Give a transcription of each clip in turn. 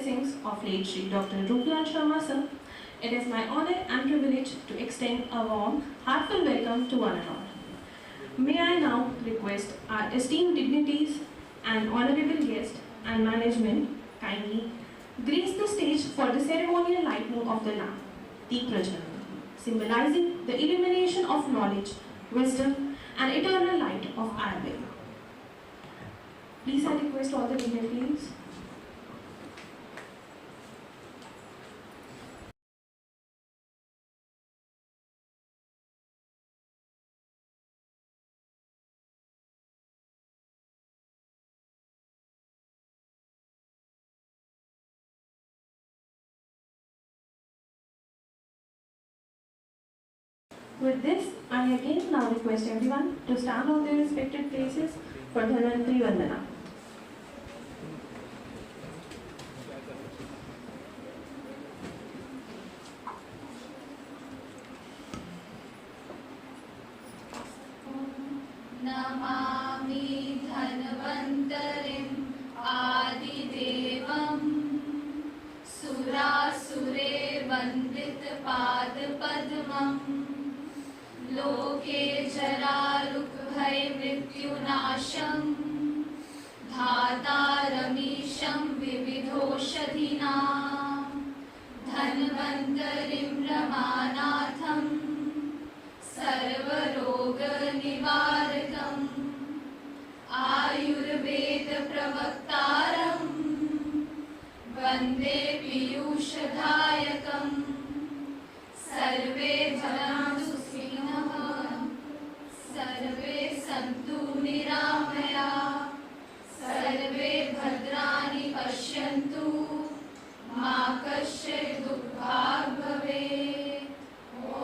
blessings of late Shri Dr. Ruplal Sharma sir, it is my honor and privilege to extend a warm, heartfelt welcome to one and all. May I now request our esteemed dignitaries and honorable guests and management kindly grace the stage for the ceremonial lighting of the lamp, Deep Prajwalan, symbolizing the illumination of knowledge, wisdom, and eternal light of Ayurveda. Please, I request all the dignitaries. With this, I again now request everyone to stand on their respective places for Dhanvantri Vandana. Namami धन्वन्तरिम् आदिदेवम् सुरासुरे वन्दितपादपद्मम् लोके जरारुग्भयमृत्युनाशम् धातारमीशं विविधौषधीनां धन्वन्तरिं रमानाथम् सर्वरोगनिवारकम् आयुर्वेदप्रवक्तारम् वन्दे पीयूषदायकम् सर्वे भवन्तु सुखिनः सर्वे सन्तु निरामयाः सर्वे भद्राणि पश्यन्तु मा कश्चित् दुःखात् भवेत्। ॐ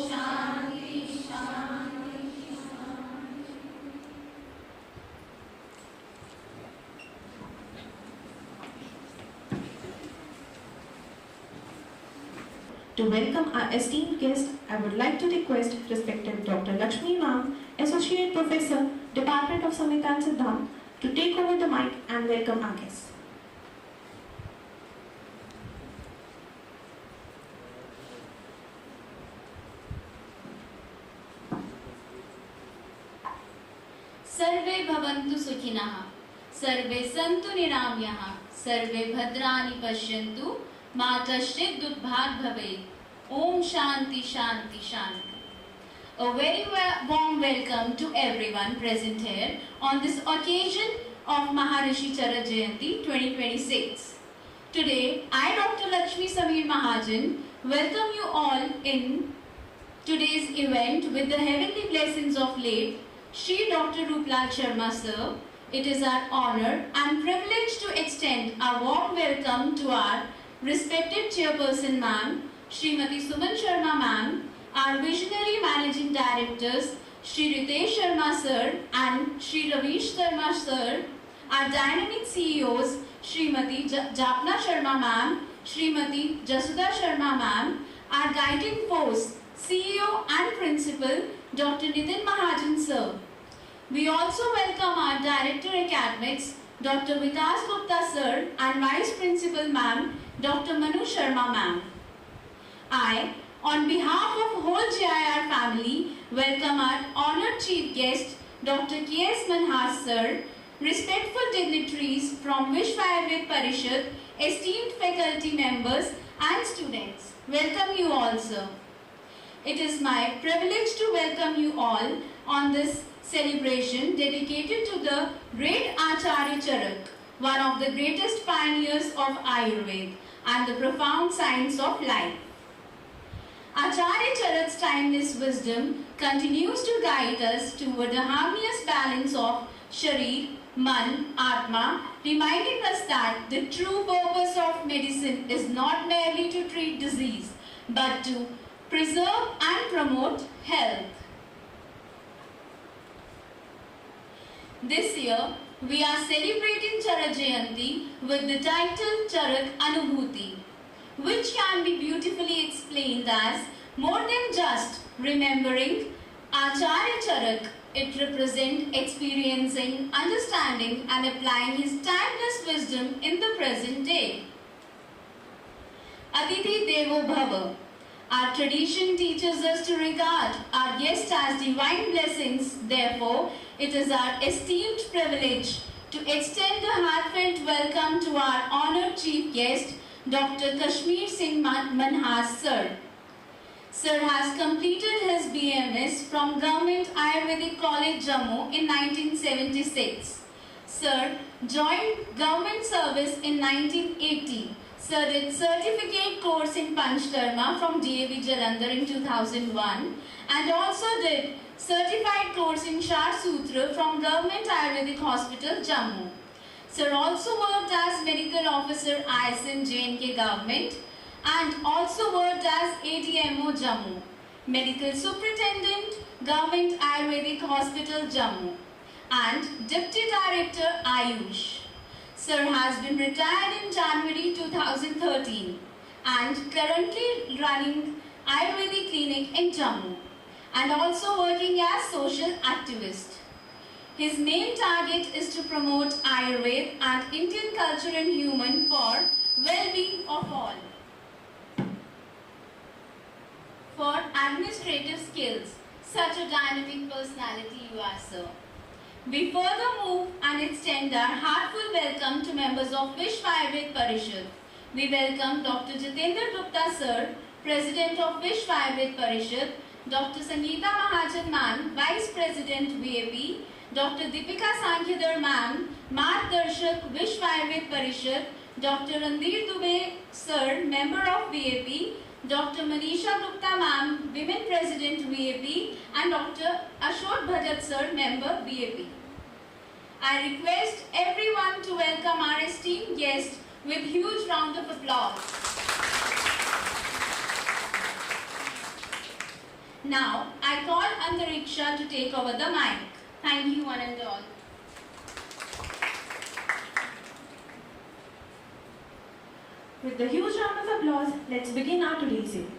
शान्ति शान्ति शान्ति। To welcome our esteemed guest, I would like to request respected Dr. Lakshmi Ma'am, Associate Professor, Department of Samhita and Siddhant, to take over the mic and welcome our guests. सर्वे भवन्तु सुखिनः सर्वे सन्तु निरामयाः सर्वे भद्राणि पश्यन्तु मा कश्चित् दुःखात् भवेत्। Om Shanti Shanti Shanti. A very warm welcome to everyone present here on this occasion of Maharishi Charak Jayanti 2026. Today, I, Dr. Lakshmi Sameer Mahajan, welcome you all in today's event with the heavenly blessings of late Shri Dr. Ruplal Sharma sir. It is our honor and privilege to extend a warm welcome to our respected chairperson ma'am, Srimati Suman Sharma ma'am, our visionary managing directors, Shri Ritesh Sharma sir and Shri Ravish Sharma sir, our dynamic CEOs, Srimati Japna Sharma ma'am, Srimati Jasuda Sharma ma'am, our guiding force, CEO and Principal, Dr. Nitin Mahajan sir. We also welcome our Director Academics, Dr. Vikas Gupta sir and Vice Principal ma'am, Dr. Manu Sharma ma'am. I, on behalf of whole JIR family, welcome our honored Chief Guest, Dr. K.S. Manhas sir, respectful dignitaries from Vishwa Ayurveda Parishad, esteemed faculty members and students. Welcome you all, sir. It is my privilege to welcome you all on this celebration dedicated to the great Acharya Charak, one of the greatest pioneers of Ayurveda and the profound science of life. Acharya Charak's timeless wisdom continues to guide us toward a harmonious balance of Sharir, Man, Atma, reminding us that the true purpose of medicine is not merely to treat disease, but to preserve and promote health. This year, we are celebrating Charak Jayanti with the title Charak Anubhuti, which can be beautifully explained as more than just remembering Acharya Charak. It represents experiencing, understanding and applying his timeless wisdom in the present day. Atithi Devo Bhava. Our tradition teaches us to regard our guests as divine blessings. Therefore, it is our esteemed privilege to extend a heartfelt welcome to our honored chief guest, Dr. Kashmir Singh Manhas Sir. Sir has completed his BMS from Government Ayurvedic College Jammu in 1976. Sir joined government service in 1980. Sir did certificate course in Panchkarma from DAV Jalandhar in 2001 and also did certified course in Shar Sutra from Government Ayurvedic Hospital Jammu. Sir also worked as medical officer ISN JNK Government and also worked as ADMO Jammu, medical superintendent Government Ayurvedic Hospital Jammu and Deputy Director Ayush. Sir has been retired in January 2013 and currently running Ayurvedic clinic in Jammu and also working as social activist. His main target is to promote Ayurveda and Indian culture and human for well-being of all. For administrative skills, such a dynamic personality you are, sir. We further move and extend our heartful welcome to members of Vishwa Ayurveda Parishad. We welcome Dr. Jitendra Gupta Sir, President of Vishwa Ayurveda Parishad, Dr. Sangeeta Mahajan Ma'am, Vice President VAP, Dr. Deepika Sankhidar Ma'am, Margdarshak Vishwa Ayurveda Parishad, Dr. Randir Dubey Sir, Member of VAP, Dr. Manisha Gupta Ma'am, Women President VAP and Dr. Ashok Bhajat Sir, Member VAP. I request everyone to welcome our esteemed guest with huge round of applause. Now, I call Antariksha to take over the mic. Thank you one and all. With the huge round of applause, let's begin our today's event.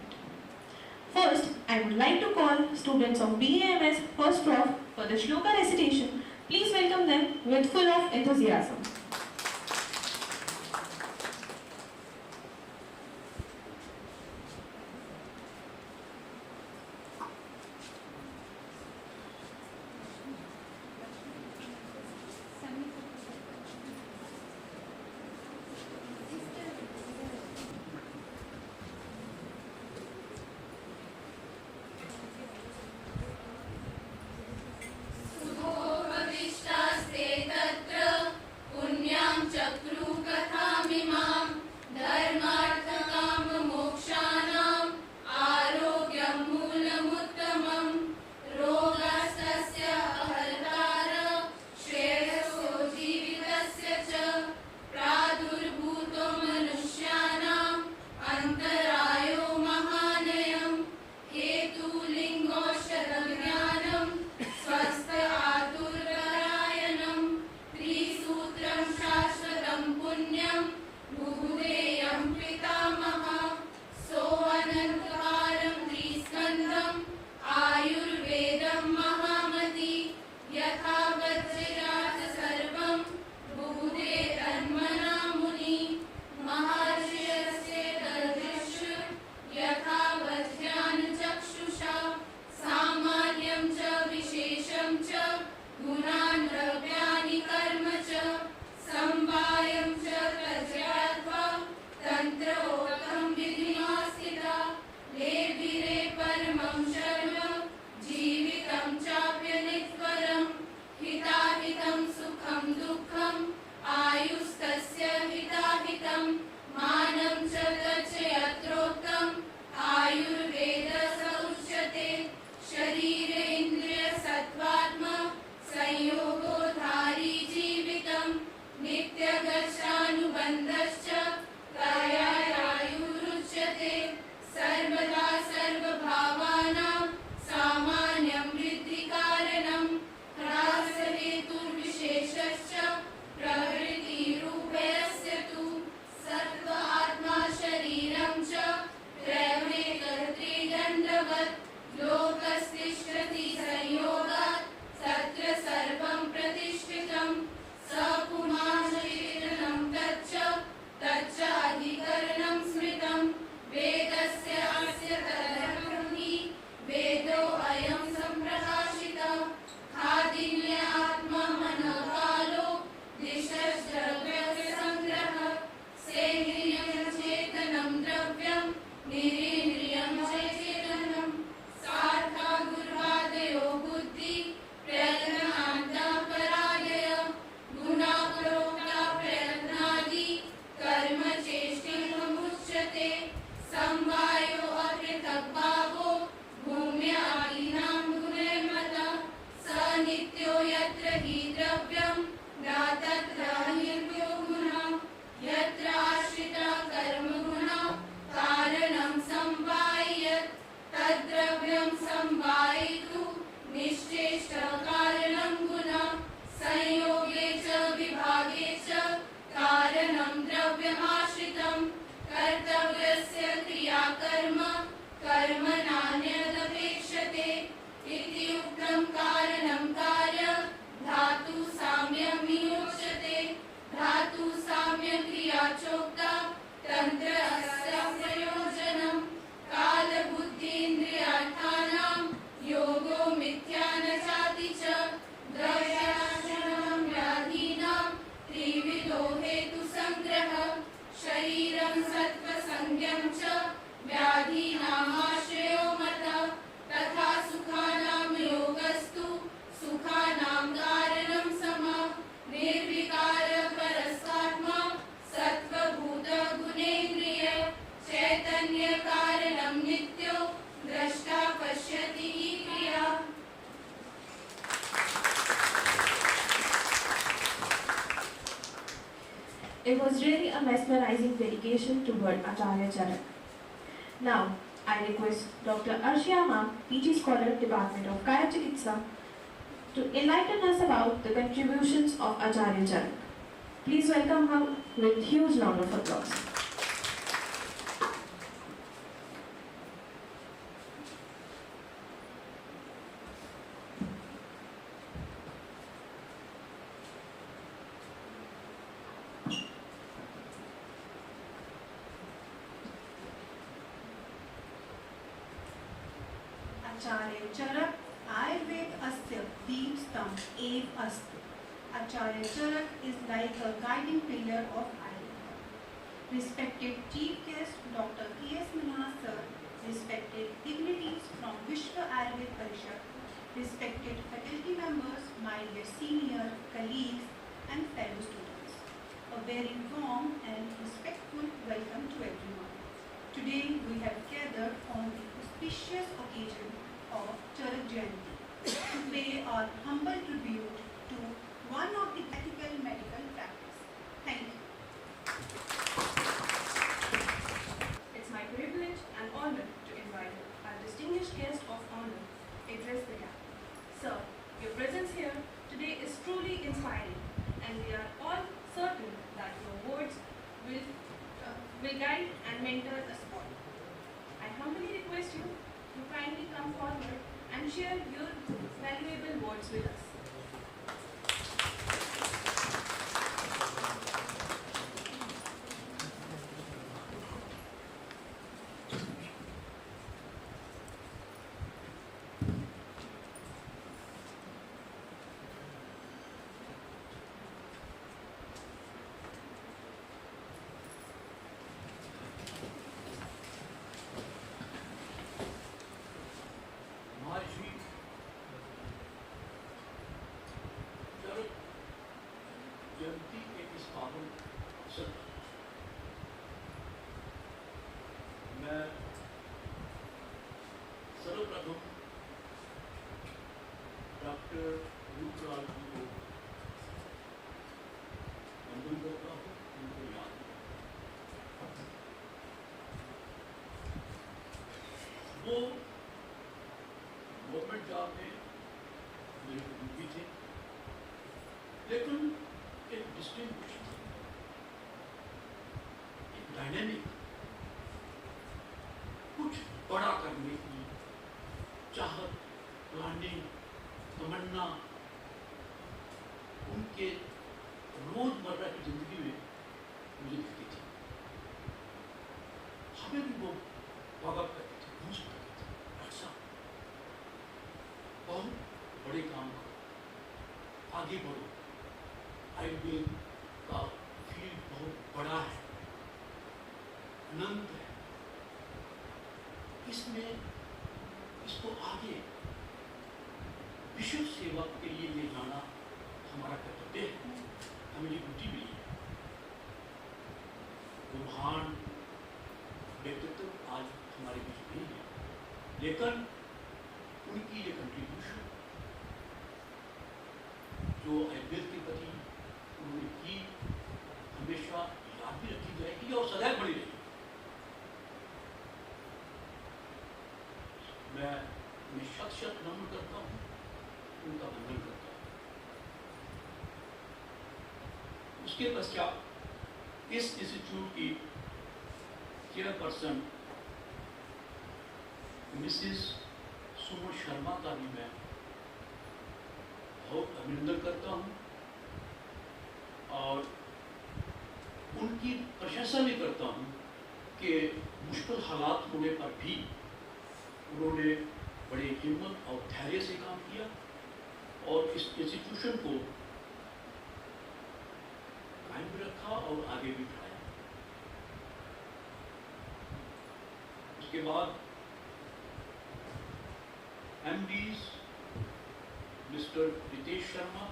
First, I would like to call students of BAMS First Prof for the Shloka recitation. Please welcome them with full of enthusiasm. प्रवृत्तिरूपयस्य तु सत्त्व आत्मा शरीरं च mesmerizing dedication toward Acharya Charak. Now, I request Dr. Arshia Ma'am, PG Scholar, Department of Kaya Chikitsa, to enlighten us about the contributions of Acharya Charak. Please welcome her with huge round of applause. Acharya Charak Ayurved Asya Deepstam Ev Astu. Acharya Charak is like a guiding pillar of Ayurveda. Respected Chief Guest Dr. K.S. Minhas Sir, respected dignitaries from Vishwa Ayurved Parishad, respected faculty members, my dear senior colleagues and fellow students. A very warm and respectful welcome to everyone. Today we have gathered on the auspicious occasion of Charak Jayanti to pay our humble tribute to one of the ethical medical practice. Thank you. It's my privilege and honor to invite our distinguished guest of honor, address the gap. Sir, your presence here today is truly inspiring, and we are all certain that your words will guide and mentor us all. I humbly request you to kindly come forward and share your valuable words with us. महर्षि चरक जयंती के इस पावन अवसर पर मैं सर्वप्रथम doctor Ruplal जी को वंदन करता हूँ, उनको याद करता हूँ। वो गवर्नमेंट जॉब में मेरे भी थे, लेकिन एक डिस्टिंग्विश, एक डायनेमिक, कुछ बड़ा करने की चाहत, प्लानिंग, तमन्ना उनके रोजमर्रा की जिंदगी में मुझे दिखती थी। हमें भी वो वक़्त करते थे, पूछ करते थे, अच्छा बहुत बड़े काम करो, आगे बढ़ो, आयुर्वेद का फील्ड बहुत बड़ा है, अनंत है, इसमें इसको आगे विश्व सेवा के लिए ले जाना हमारा कर्तव्य है, हमें ये ड्यूटी मिली है। वो महान व्यक्तित्व आज हमारे बीच नहीं है, लेकिन उनकी ये कंट्रीब्यूशन जो आयुर्वेद के प्रति उन्होंने की हमेशा याद भी रखी जाएगी और सदैव बनी रहेगी। मैं उन्हें शत शत नमन करता हूँ, उनका वंदन करता हूँ। उसके पश्चात इस इंस्टीट्यूट की चेयरपर्सन मिसेस सुमन शर्मा का भी मैं बहुत अभिनंदन करता हूँ और उनकी प्रशंसा भी करता हूँ कि मुश्किल हालात होने पर भी उन्होंने बड़े हिम्मत और धैर्य से काम किया और इस इंस्टीट्यूशन को कायम भी रखा और आगे भी बढ़ाया। उसके बाद MDs Mr Ritesh Sharma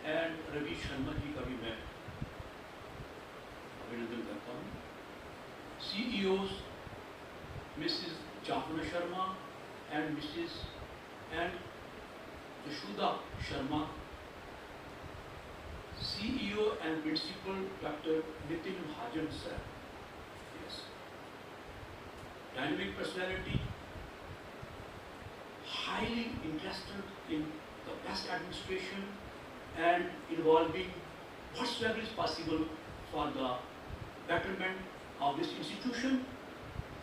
and Ravi Sharma ji का भी मैं अभिनंदन करता हूँ। CEOs Mrs Jaffna Sharma and Mrs and Yashoda Sharma, CEO CEO and Principal Dr. Nitin Mahajan sir. Yes. Dynamic personality, highly interested in the best administration and involving whatsoever is possible for the betterment of this institution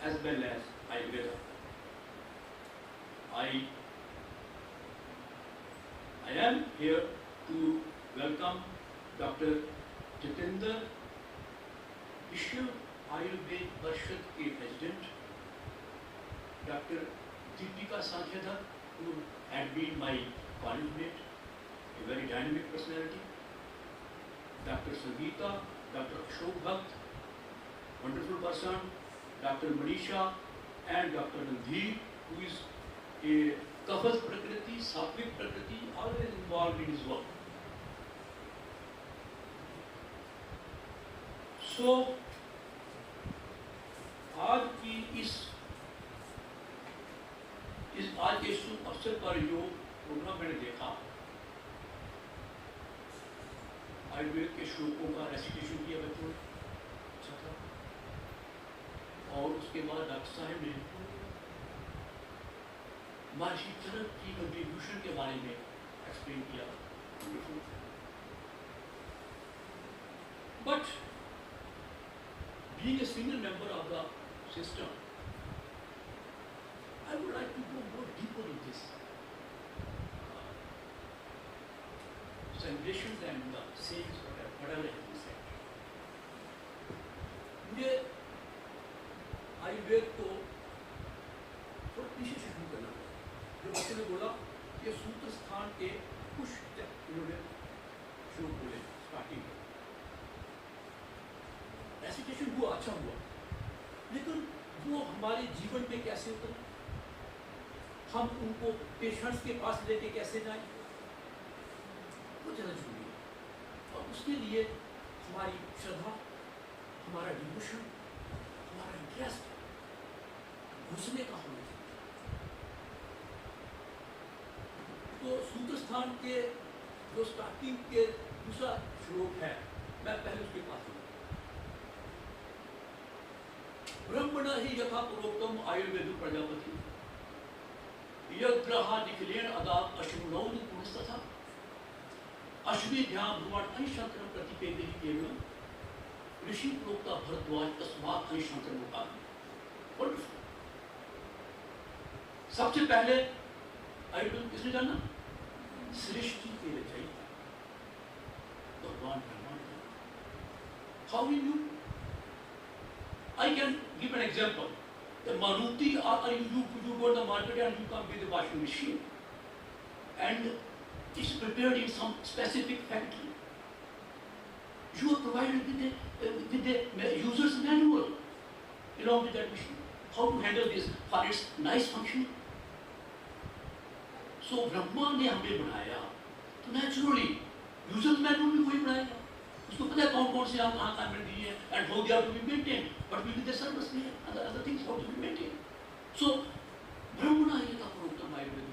as well as Ayurveda. I am here to welcome Dr. Jitendra Vishnu Ayurveda Parishad के President, Dr. Deepika Sankhya, who had been my college mate, a very dynamic personality, Dr. Sangeeta, Dr. Ashok Bhatt, wonderful person, Dr. Manisha, and Dr. Nandhi, who is a Kafas Prakriti, Satvik Prakriti, always involved in his work. So, आज की इस आज के शुभ अवसर पर जो programme मैंने देखा, आयुर्वेद के श्लोकों का रेसिटेशन किया बच्चों ने, अच्छा था। और उसके बाद डॉक्टर साहब ने महर्षि चरक की कंट्रीब्यूशन के बारे में एक्सप्लेन किया। But being a single member of the system, I would like to go more deeper in this celebrations and the sayings whatever has been said. मुझे आयुर्वेद को थोड़ा पीछे से शुरू करना है। जो बच्चे ने बोला ये सूत्र स्थान के कुछ इन्होंने शुरू बोले स्टार्टिंग में, रेसिटेशन हुआ, अच्छा हुआ, लेकिन वो हमारे जीवन में कैसे उतरे, हम उनको पेशेंट्स के पास लेके कैसे जाएं, वो ज़्यादा जरूरी है। और उसके लिए हमारी श्रद्धा, हमारा डिवोशन, हमारा इंटरेस्ट घुसने का होना चाहिए। तो सूत्र स्थान के जो स्टार्टिंग के दूसरा श्लोक है, मैं पहले उसके पास हूँ। ब्रह्मण ही यथा प्रोक्तम आयुर्वेद प्रजापति यग्रहा निखिलेन अदात अश्विनौन पुनस्तथा अश्विभ्याम भ्रुवण अंशंकरम प्रतिपेदि केवलम ऋषि प्रोक्ता भरद्वाज तस्मात् अंशंकर मुकाम। सबसे पहले आयुर्वेद किसने जाना? सृष्टि के रचयिता भगवान ब्रह्मा ने। How he new? I can give an example. The Maruti, you go to the market and you come with a washing machine, and it's prepared in some specific factory. You are provided with the user's manual along with that machine. How to handle this for its nice function. So Brahma ने हमें बनाया, तो naturally user's manual भी वही बनाएगा। उसको पता है कौन कौन से आप कहाँ कहाँ में दिए हैं, and how they are to be maintained, but will be the service में and the other things how to be maintained. So ब्रह्मणा ये का प्रोक्तम आयुर्वेद।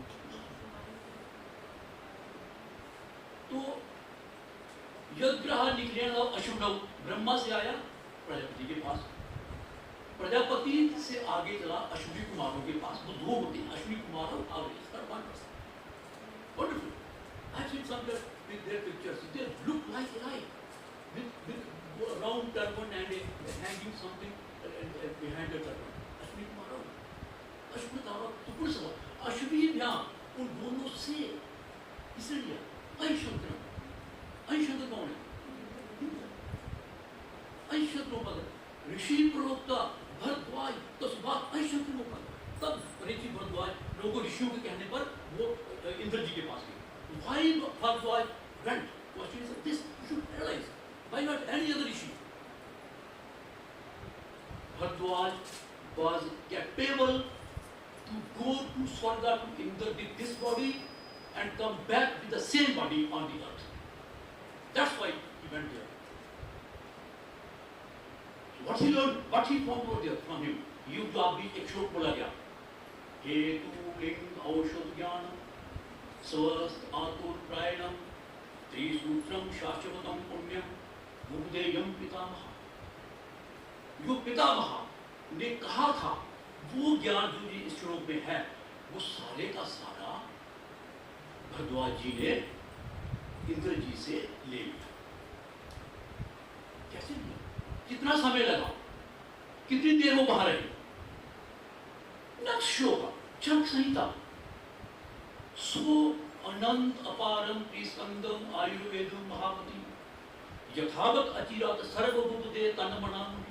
तो यज्ञ निखिलेन अश्विनौ, ब्रह्मा से आया प्रजापति के पास, प्रजापति से आगे चला अश्विनी कुमारों के पास। वो दो होते हैं, अश्विनी कुमारों और wonderful. I've seen some with their pictures. They look like alike, with a round turban and a hanging something behind the turban. Ashwini कुमारों, अश्विनी कुमारों तो पूर्ण सवाल अश्विनी भ्याम उन दोनों से किसने लिया? अंशंकर। अंशंकर कौन है? अंशंकर पद ऋषि प्रोक्ता भरद्वाज तस्मात् अंशंकर पद। तब ऋषि भरद्वाज लोगों ऋषियों के कहने पर वो इंद्र जी के पास गए। Why Bhardwaj went? Question is this, you should realize. Why not any other issue? Bhardwaj was capable to go to Swarga to Indra with this body and come back with the same body on the earth. That's why he went there. So what he learned, what he found over there from him, you to abhi ek shlok bola gaya. Hetu ling aushad jnanam स्वस्थ आतुर प्रायणम त्रिसूत्रम शाश्वतम पुण्यम बुद्धेयम पितामह, जो पितामह ने कहा था वो ज्ञान जो इस श्लोक में है वो सारे का सारा भरद्वाज जी ने इंद्र जी से ले लिया। कैसे लिया, कितना समय लगा, कितनी देर वो बाहर रहे? नेक्स्ट श्लोक चरक संहिता, सो अनंत अपारम त्रिस्कंदम आयुर्वेदम महामति यथावत अचिरात सर्वभूते तन्मनामुनि।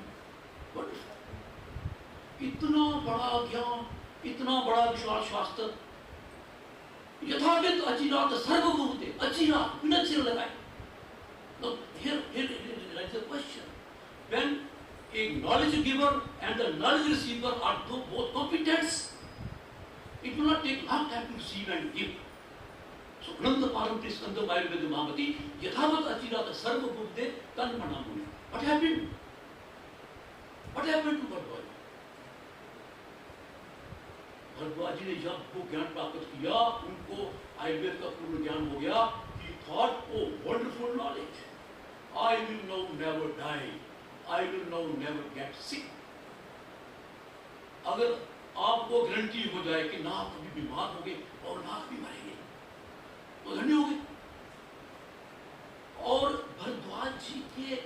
इतना बड़ा ज्ञान, इतना बड़ा विशाल शास्त्र, यथावत अचिरात सर्वभूते, अचिरात बिना चिर लगाए। Now here is the question, when a knowledge giver and the knowledge receiver are both competent, it will not take long time to receive and give. So Ananda Paramti Skandam Ayurveda Mahamati Yathavat Achirata Sarva Buddhe Tanmanamuni. What happened? What happened to Bhardwaj? Bharadwaj जी ने जब वो ज्ञान प्राप्त किया, उनको आयुर्वेद का पूर्ण ज्ञान हो गया। He thought, oh wonderful knowledge, I will now never die, I will now never get sick. अगर आपको गारंटी हो जाए कि ना आप कभी बीमार होंगे और ना कभी मरेंगे तो धन्य होंगे। और भरद्वाज जी के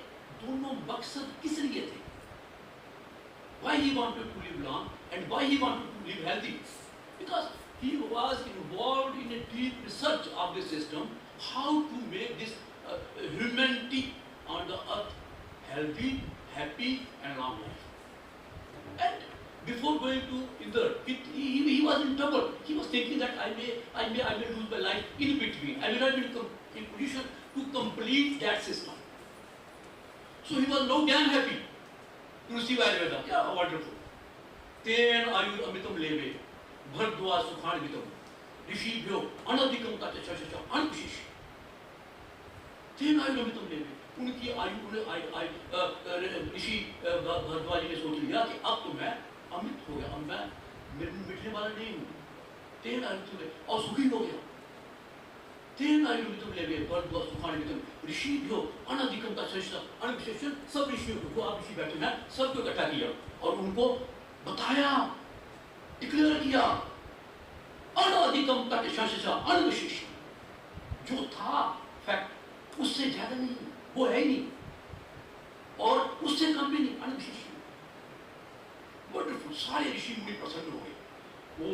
दोनों मकसद किस लिए थे? Why he wanted to live long and why he wanted to live healthy? Because he was involved in a deep research of the system, how to make this humanity on the earth healthy, happy and long life. And before going to Indra, he was in trouble. He was thinking that I may lose my life in between. I will not be in position to complete that system. So he was no damn happy to receive Ayurveda. Yeah, wonderful. Ten ayur amitam leve, bhardwaj sukhanvitam, rishibhyo anadikam tatachashasha ankushish. Ten ayur amitam leve. उनकी आयु ऋषि भरद्वाज ने सोच लिया कि अब तो मैं अमृत हो गया, अब मैं मिटने वाला नहीं हूँ। तेन आयु तुम्हें और सुखी हो गया। तेन आयु तुम ले गए भरद्वाज सुखान्वितम ऋषिभ्यो अनधिकम तच्चैष अनविशेषण, सब ऋषियों को, जो आप ऋषि बैठे हैं सबको इकट्ठा किया और उनको बताया, डिक्लेयर किया अनधिकम तच्चैष अनविशेषण, जो था फैक्ट उससे ज्यादा नहीं, वो है ही नहीं और उससे कम भी नहीं, अनविशेष। वंडरफुल, सारे ऋषि मुनि प्रसन्न हो गए। ओ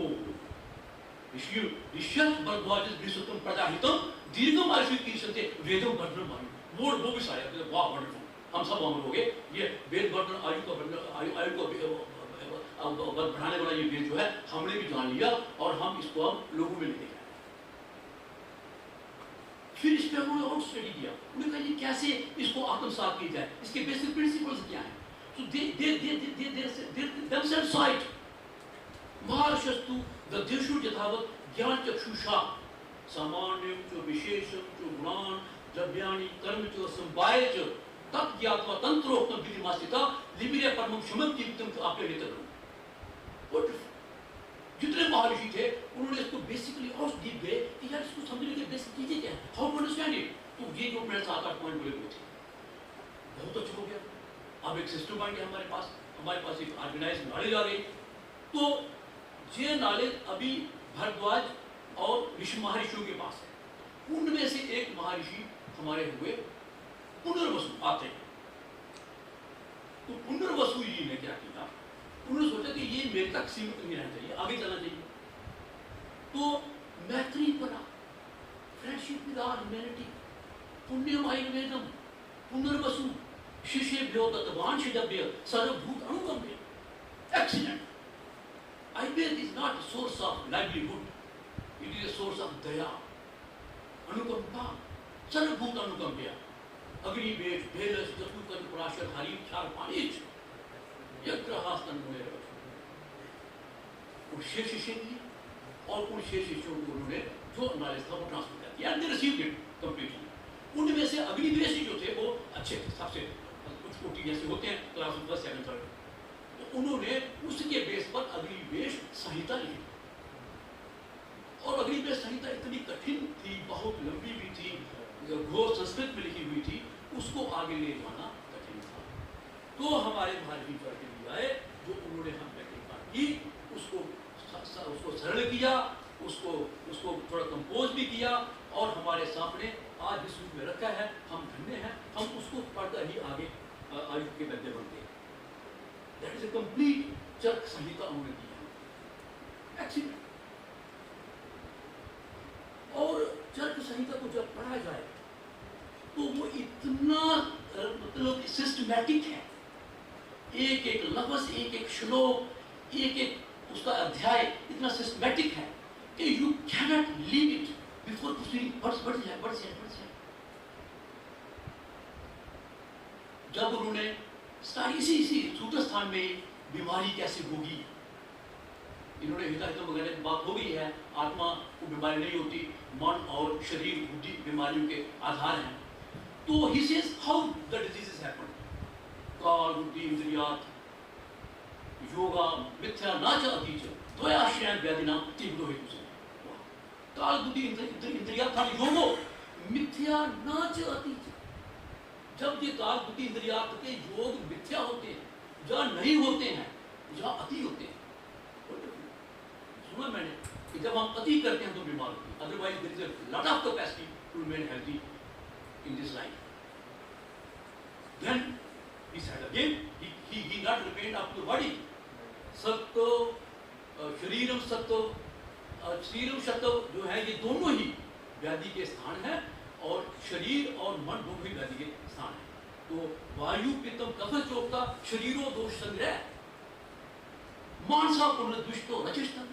ऋषियं भरद्वाज विश्वतम प्रजाहितम दीर्घम आयुषी कीर्षन्ते वेदम भद्रम आयु, वो भी सारे वाह वंडरफुल, हम सब अमर हो गए। ये वेद वर्णन आयु को बढ़ाने वाला ये वेद जो है हमने भी जान लिया और हम इसको अब लोगों में लेके जाए। फिर इस पर उन्होंने और स्टडी किया, उन्होंने कहा ये कैसे इसको आत्मसात की जाए, इसके बेसिक प्रिंसिपल्स क्या हैं। So they themselves cite Maharshastu Dadhyashu Yathavat Gyan Chakshusha Samanyam Cho Vishesham Cho Gunan Dravyani Karma Cho Sambhaya Cho Tat Gyatva Tantroktam Vidimastita Libire Paramam Shamam Kirtam Cho Apne Netaram। जितने महर्षि थे उन्होंने इसको basically और deep गए कि यार इसको समझने के बेसिक चीजें क्या है, हाउ टू अंडरस्टैंड इट। तो ये जो मेरे 7-8 पॉइंट बोले हुए थे बहुत अच्छा हो गया। अब एक सिस्टम बन गया हमारे पास एक ऑर्गेनाइज नॉलेज आ गई। तो ये नॉलेज अभी भरद्वाज और ऋषि महर्षियों के पास है। उनमें से एक महर्षि हमारे हुए पुनर्वसु आते हैं। तो पुनर्वसु जी ने क्या किया, उन्होंने सोचा कि ये मेरे तक सीमित नहीं रहना चाहिए, आगे चलना चाहिए। तो मैत्री बना, फ्रेंडशिप विद ऑल ह्यूमैनिटी, पुण्यम आयुर्वेदम पुनर्वसु शिष्येभ्यो दत्तवांशद्रव्य सर्वभूत अनुकंप्य। Excellent. Ayurveda is not a source of livelihood, it is a source of daya, anukampa, sarvabhut anukampya। अग्नि वेद भेलस जतु कर्म पराशर हरि चार पाणिज यज्ञहास्तन हुए उन शेष शिष्य और उन शेष शिष्यों को उन्होंने जो नॉलेज था वो ट्रांसफर कर दिया, दे रिसीव्ड इट कंप्लीटली। उनमें से अग्निवेशी जो थे वो अच्छे थे, सबसे कुछ कोटि जैसे होते हैं क्लास 1 2 3, तो उन्होंने उसके बेस पर अग्निवेश संहिता लिखी। और अग्निवेश संहिता इतनी कठिन थी, बहुत लंबी भी थी, घोर संस्कृत में लिखी हुई थी, उसको आगे ले जाना कठिन था। तो हमारे भारतीय चर्च आए जो उन्होंने हम तहकीकात की, उसको सरल किया, उसको थोड़ा कंपोज भी किया और हमारे सामने आज इस रूप में रखा है। हम धन्य हैं, हम उसको पढ़कर ही आगे आयु के बंदे बनते हैं। That is a complete Churg संहिता उन्होंने दी है, एक्सीलेंट। और चर्क संहिता को जब पढ़ा जाए तो वो इतना मतलब सिस्टमैटिक है, एक एक लफ्ज, एक एक श्लोक, एक एक उसका अध्याय इतना सिस्टमैटिक है कि you cannot leave it before proceeding. बढ़ जाए। जब उन्होंने इसी सूत्र स्थान में बीमारी कैसे होगी, इन्होंने हिता वगैरह की बात हो गई है, आत्मा को बीमारी नहीं होती, मन और शरीर बुद्धि बीमारियों के आधार हैं। तो he says how the diseases happen, काल बुद्धि इंद्रियात योगा मिथ्या नाच अतीच द्वयाश्रयण व्याधिना तीव्रो हेतु से। काल बुद्धि इंद्रियात था योगो मिथ्या नाच अतीच। जब ये काल बुद्धि इंद्रियात के योग मिथ्या होते हैं, जहाँ नहीं होते हैं, जहाँ अति होते हैं। सुना मैंने कि जब हम अति करते हैं तो बीमार होते हैं, otherwise there is a lot of capacity to remain healthy in this life. Then he said again, he not remained up to the body. सत्व शरीरम सत्व शरीरम सत्व जो है ये दोनों ही व्याधि के स्थान है, और शरीर और मन दोनों ही व्याधि के स्थान है। तो वायु पित्तम कफ चोक्ता शरीरो दोष संग्रह मानसा पुनर्दुष्टो रचिष्टम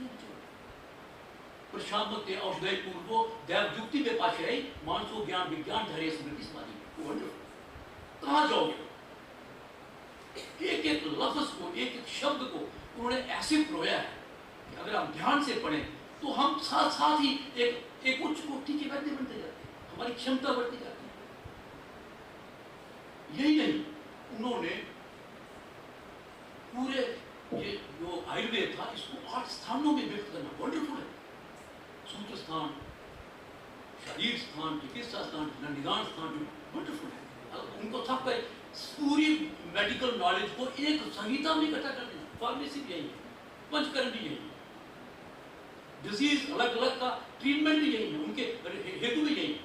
प्रशांत औषधि पूर्वो दैव युक्ति में पाशय मानसो ज्ञान विज्ञान धैर्य स्मृति समाधि। कहाँ जाओगे? एक एक लफ्ज को, एक एक शब्द को उन्होंने ऐसे प्रोया है कि अगर हम ध्यान से पढ़ें तो हम साथ साथ ही एक उच्च कोटि के बंदे बनते जाते हैं, हमारी क्षमता बढ़ती जाती है। यही नहीं, उन्होंने पूरे ये जो आयुर्वेद था इसको 8 स्थानों में व्यक्त करना वंडरफुल है। सूत्र स्थान, शरीर स्थान, चिकित्सा स्थान, निदान स्थान वंडरफुल है। उनको सब पूरी मेडिकल नॉलेज को एक संहिता में इकट्ठा कर देना। फार्मेसी भी यही है, पंचकर्म भी यही है, डिजीज अलग अलग का ट्रीटमेंट भी यही है, उनके हेतु भी यही है।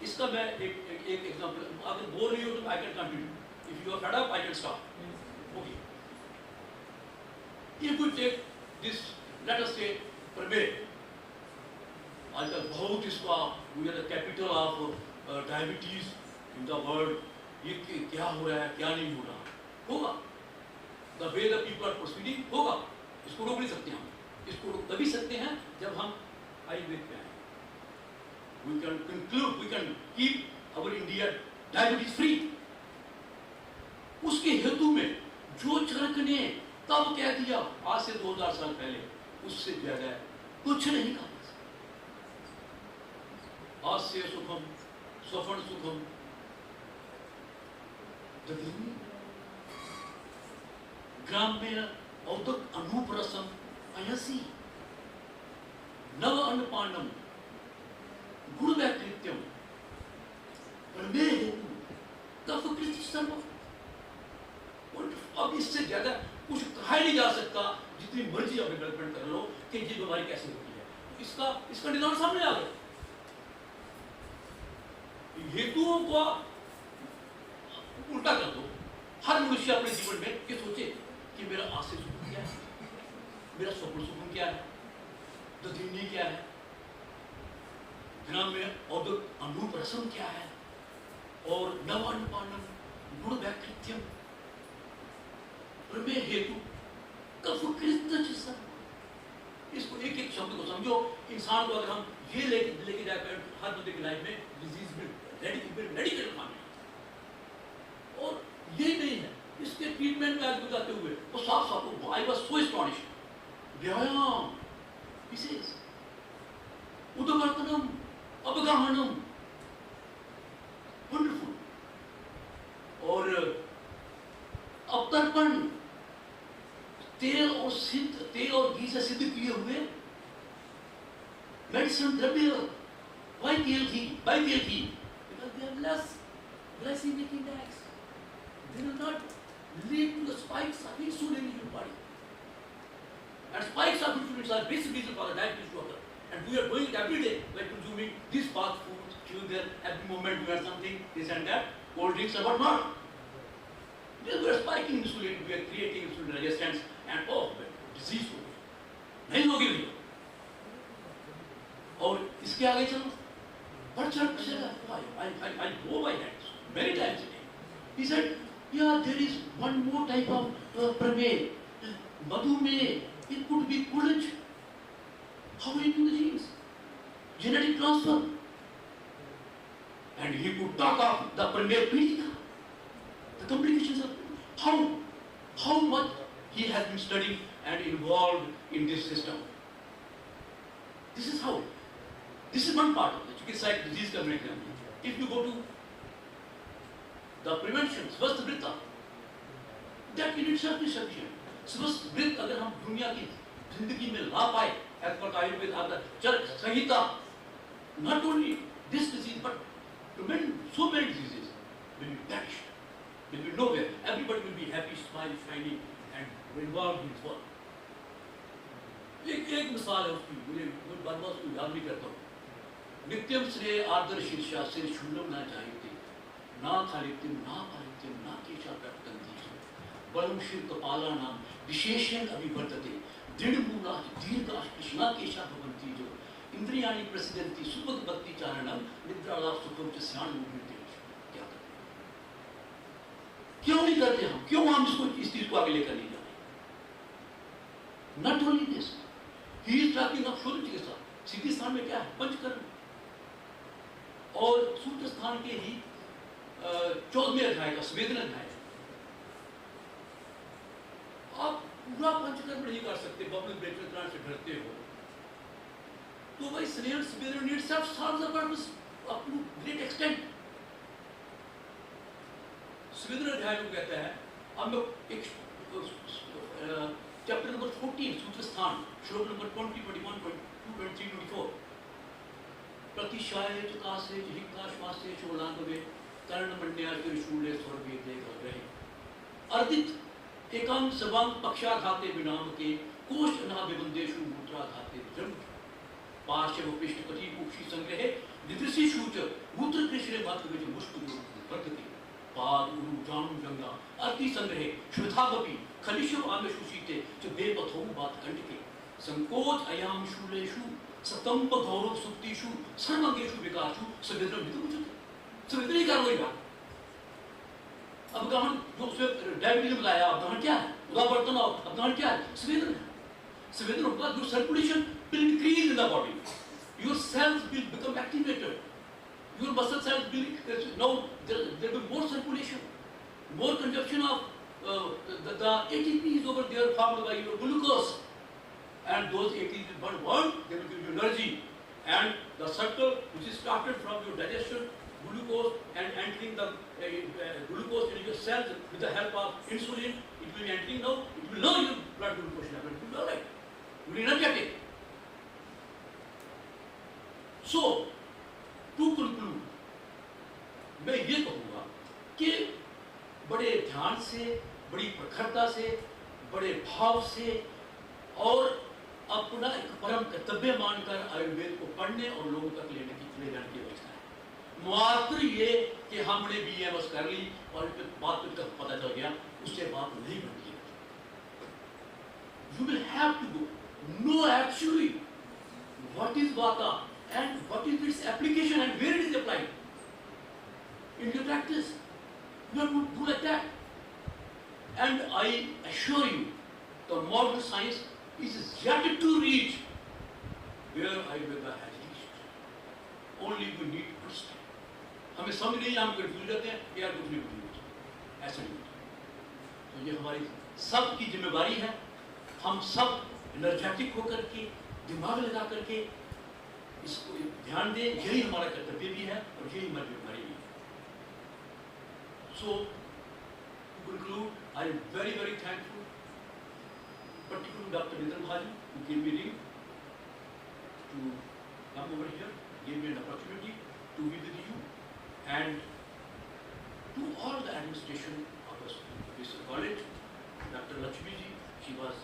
इसका मैं एक एग्जांपल, अगर बोर नहीं हो तो I can continue, if you are fed up I can stop. Okay, if you take this, let us say प्रमेय, आजकल बहुत इसका we are the capital of diabetes in the world, ये क्या हो रहा है क्या नहीं हो रहा, होगा the way the people are proceeding, होगा, इसको रोक नहीं सकते हम, इसको रोक तभी सकते हैं जब हम आयुर्वेद पे आए। We can conclude, we can keep our India diabetes free. उसके हेतु में जो चरक ने तब कह दिया आज से 2000 साल पहले, उससे ज्यादा कुछ नहीं कहा। हास्य सुखम स्वपन सुखम ग्राम्य औदक अनुप्रसम अयसी नव अन्नपानम गुण वैकृत्यम प्रमेय हेतु कफ कृत सर्व। अब इससे ज्यादा कुछ कहा ही नहीं जा सकता, जितनी मर्जी आप डेवलपमेंट कर लो कि ये बीमारी कैसे होती है। इसका निदान सामने आ गया। हेतुओं को उल्टा कर दो। हर मनुष्य अपने जीवन में ये सोचे कि मेरा आश्रय सुखम क्या है, मेरा स्वप्न सुखम क्या है, दधिन्नी क्या है, ग्राम में औदक अनुप्रसम क्या है, और नवान्नपानम गुण वैकृत्यम प्रमेय हेतु कफ। इसको एक एक शब्द को समझो। इंसान को अगर हम ये लेके जाकर हर बंदे की लाइफ में डिजीज में मेडिकल माने, और ये नहीं है इसके ट्रीटमेंट में आगे बताते हुए वो साफ साफ आई वाज सो एस्टोनिश्ड। व्यायाम विशेष उदवर्तनम अपगाहनम वंडरफुल, और अवतर्पण तेल और घी से सिद्ध किए हुए मेडिसिन द्रव्य Why KLT? Why KLT? Because they have less glycemic index. They will not lead to the spikes of insulin in your body. And spikes of insulin are basic reason for the diabetes to occur. And we are doing it every day by consuming these fast foods, sugar, every moment we have something, this and that, cold drinks and whatnot. We are spiking insulin, we are creating insulin resistance, and disease हो गई. नहीं होगी भैया. और इसके आगे चलो. बढ़ चढ़ चला. I go by that many times a day. He said, yeah, there is one more type of prameya, madhumeh. It could be coolage. How do you do the genes? Genetic transfer. And he could talk of the prameya pidita, the complications of how much he has been studying and involved in this system. This is how. This is one part of it. It's disease community. If you go to the prevention, Swasth Vritta, that in itself is sufficient. Swasth Vritta, अगर हम दुनिया की जिंदगी में ला पाए, as per Ayurveda, the Charaka Samhita, not only this disease, but so many diseases will be vanished, will be nowhere. Everybody will be happy, smiling, shining, and involved in his work. एक मिसाल है उसकी, मुझे बार बार उसको याद नहीं करता हूँ. नित्यम श्रेय आदर शीर्षा से शून्यम ना चाहिए, ना खालित्यम ना पालित्यम ना केशा प्रकटंती, बलम शिव कपाला नाम विशेषण अभिवर्तते, दृढ़ मूला दीर्घाश कृष्णा केशा भवंती जो इंद्रियाणि प्रसिद्धंती सुभग भक्ति चारणम निद्राला सुखम च स्यान मुक्ति. क्या करते? क्यों नहीं करते हम? क्यों हम इस चीज को आगे लेकर नहीं जाते? Not only this, he is talking of शून्य चिकित्सा. सिद्धि स्थान में क्या है? पंचकर्म. और सूत्र स्थान के ही 14वें अध्याय का संवेदन अध्याय. आप पूरा पंचकर्म नहीं कर सकते, बबल बेचन से डरते हो, तो भाई संवेदन itself serves the purpose up to great extent. संवेदन अध्याय को कहता है, हम लोग एक चैप्टर नंबर 14 सूत्र स्थान श्लोक नंबर 20, 21, 22, 23, 24. प्रतिशाय चकासे हिक्काश्वासे शोलांगवे कर्णमण्ड्याश्वरी शूले स्वर्गे देवग्रहे अर्दित एकांग सवांग पक्षाघाते विनाम के कोश अनाभिबंदेषु मूत्राघाते जन्म पार्श्व पृष्ठ कटी कुक्षी संग्रहे विदृशी शूच मूत्र कृष्ण मात्र में मुष्टि वर्तते पाद उरु जानु जंगा अर्ति संग्रहे श्रुतावपि खलिशव आमेशुशीते च बेपथौ बात कंटके संकोच अयाम शूलेषु सतंब गौरव सुक्तिषु सर्वंगेषु विकासु सवेद्रम विदुमुचते. सवेद्र ही कार्रवाई का. अब गहन जो उसमें डायबिटीज लाया, अब गहन क्या है? उदावर्तन अब गहन क्या है? सवेद्र है. सवेद्र होगा, your circulation will increase in the body. Your cells will become activated. Your muscle cells will now there will be more circulation, more consumption of the ATP is over there formed by your glucose. And those ATPs will burn, they will give you energy. And the circle which is started from your digestion, glucose, and entering the glucose in your cells with the help of insulin, it will be entering now, it will lower your blood glucose level, it will be alright, it will be energetic. So, to conclude, मैं ये कहूँगा कि बड़े ध्यान से, बड़ी प्रखरता से, बड़े भाव से और अपना एक परम कर्तव्य मानकर आयुर्वेद को पढ़ने और लोगों तक ले जाने की व्यवस्था है. मात्र ये कि हमने BMS कर ली और बात तक पता चल गया, उससे बात नहीं बनती है. You will have to go know actually what is Vata and what is its application and where it is applied in your practice. You have to do like that. And I assure you, the modern science is yet to reach where Ayurveda has reached. Only we need to understand. हमें समझ नहीं, हम confuse रहते हैं, यार कुछ नहीं confuse, ऐसा नहीं होता. तो ये हमारी सब की जिम्मेवारी है. हम सब एनर्जेटिक होकर के, दिमाग लगा करके इसको ध्यान दें. यही हमारा कर्तव्य भी है और यही हमारी जिम्मेवारी भी है. So, to conclude, I am very, very thankful, particularly Dr. Nidhar Bhaji, who gave me leave to come over here. gave me an opportunity to be with you, and to all the administration of this college, Dr. Lakshmi ji, she was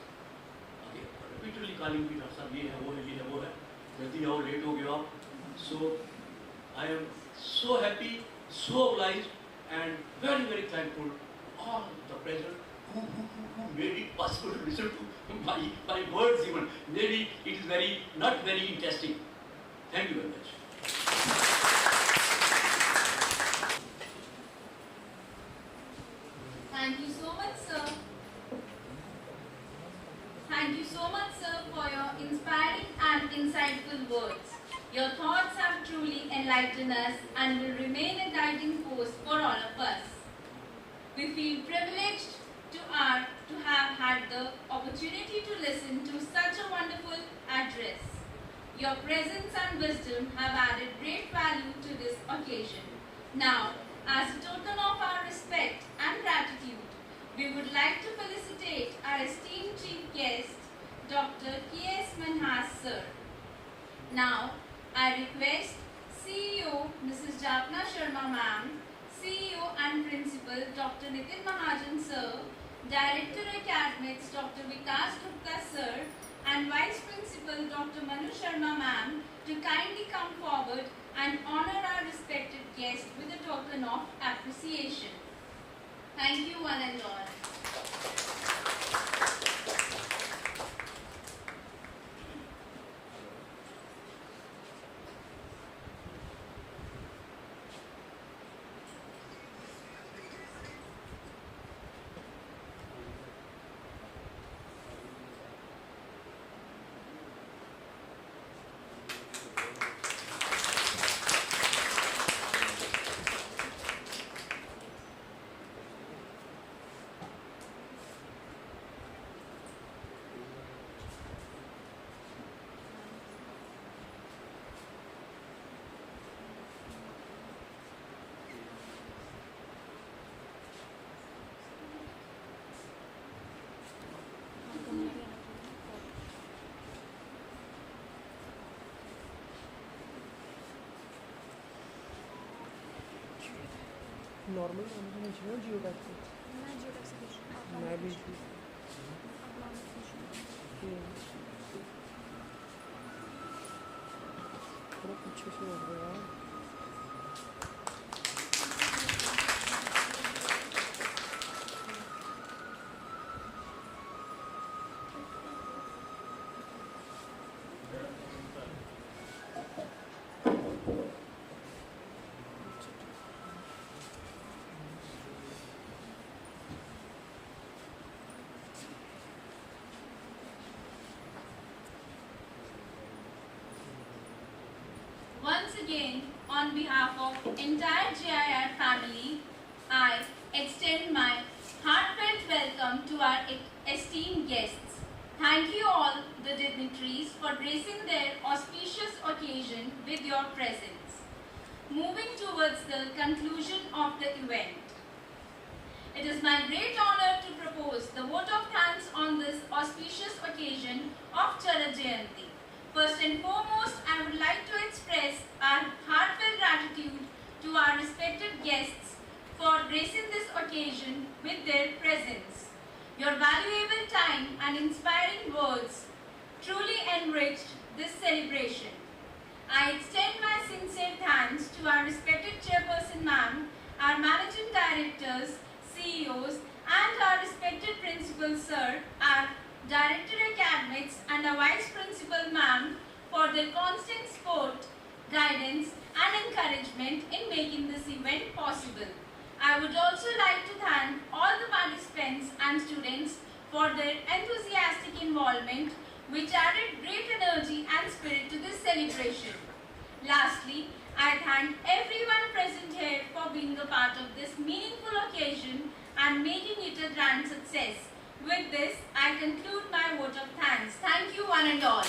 again repeatedly calling me, Dr. Sahab, ये है वो है, ये है वो है, जल्दी आओ, लेट हो गया आप. So I am so happy, so obliged, and very, very thankful all the present who made it possible to listen to my words even. Maybe it is not very interesting. Thank you very much. Thank you so much, sir. Thank you so much, sir, for your inspiring and insightful words. Your thoughts have truly enlightened us and will remain a guiding force for all of us. We feel privileged to have had the opportunity to listen to such a wonderful address. Your presence and wisdom have added great value to this occasion. Now, as a token of our respect and gratitude, we would like to felicitate our esteemed chief guest, Dr. K.S. Manhas, sir. Now, I request CEO Mrs. Japna Sharma ma'am, CEO and Principal Dr. Nitin Mahajan sir, Director Academics Dr. Vikas Gupta sir, and Vice Principal Dr. Manu Sharma ma'am to kindly come forward and honor our respected guest with a token of appreciation. Thank you one and all. Normal Jio tax मैं जियो tax से पूछ रही हूँ। मैं भी थोड़ा पीछे से हो गया. Once again, on behalf of entire JIR family, I extend my heartfelt welcome to our esteemed guests. Thank you all the dignitaries for gracing their auspicious occasion with your presence. Moving towards the conclusion of the event, it is my great honor to propose the vote of thanks on this auspicious occasion of Charat Jayanti. First and foremost, I would like to express our heartfelt gratitude to our respected guests for gracing this occasion with their presence. Your valuable time and inspiring words truly enriched this celebration. I extend my sincere thanks to our respected chairperson ma'am, our managing directors, CEOs, and our respected principal sir, our Director Academics, and our Vice Principal ma'am for their constant support, guidance and encouragement in making this event possible. I would also like to thank all the participants and students for their enthusiastic involvement, which added great energy and spirit to this celebration. Lastly, I thank everyone present here for being a part of this meaningful occasion and making it a grand success. With this, I conclude my vote of thanks. Thank you one and all.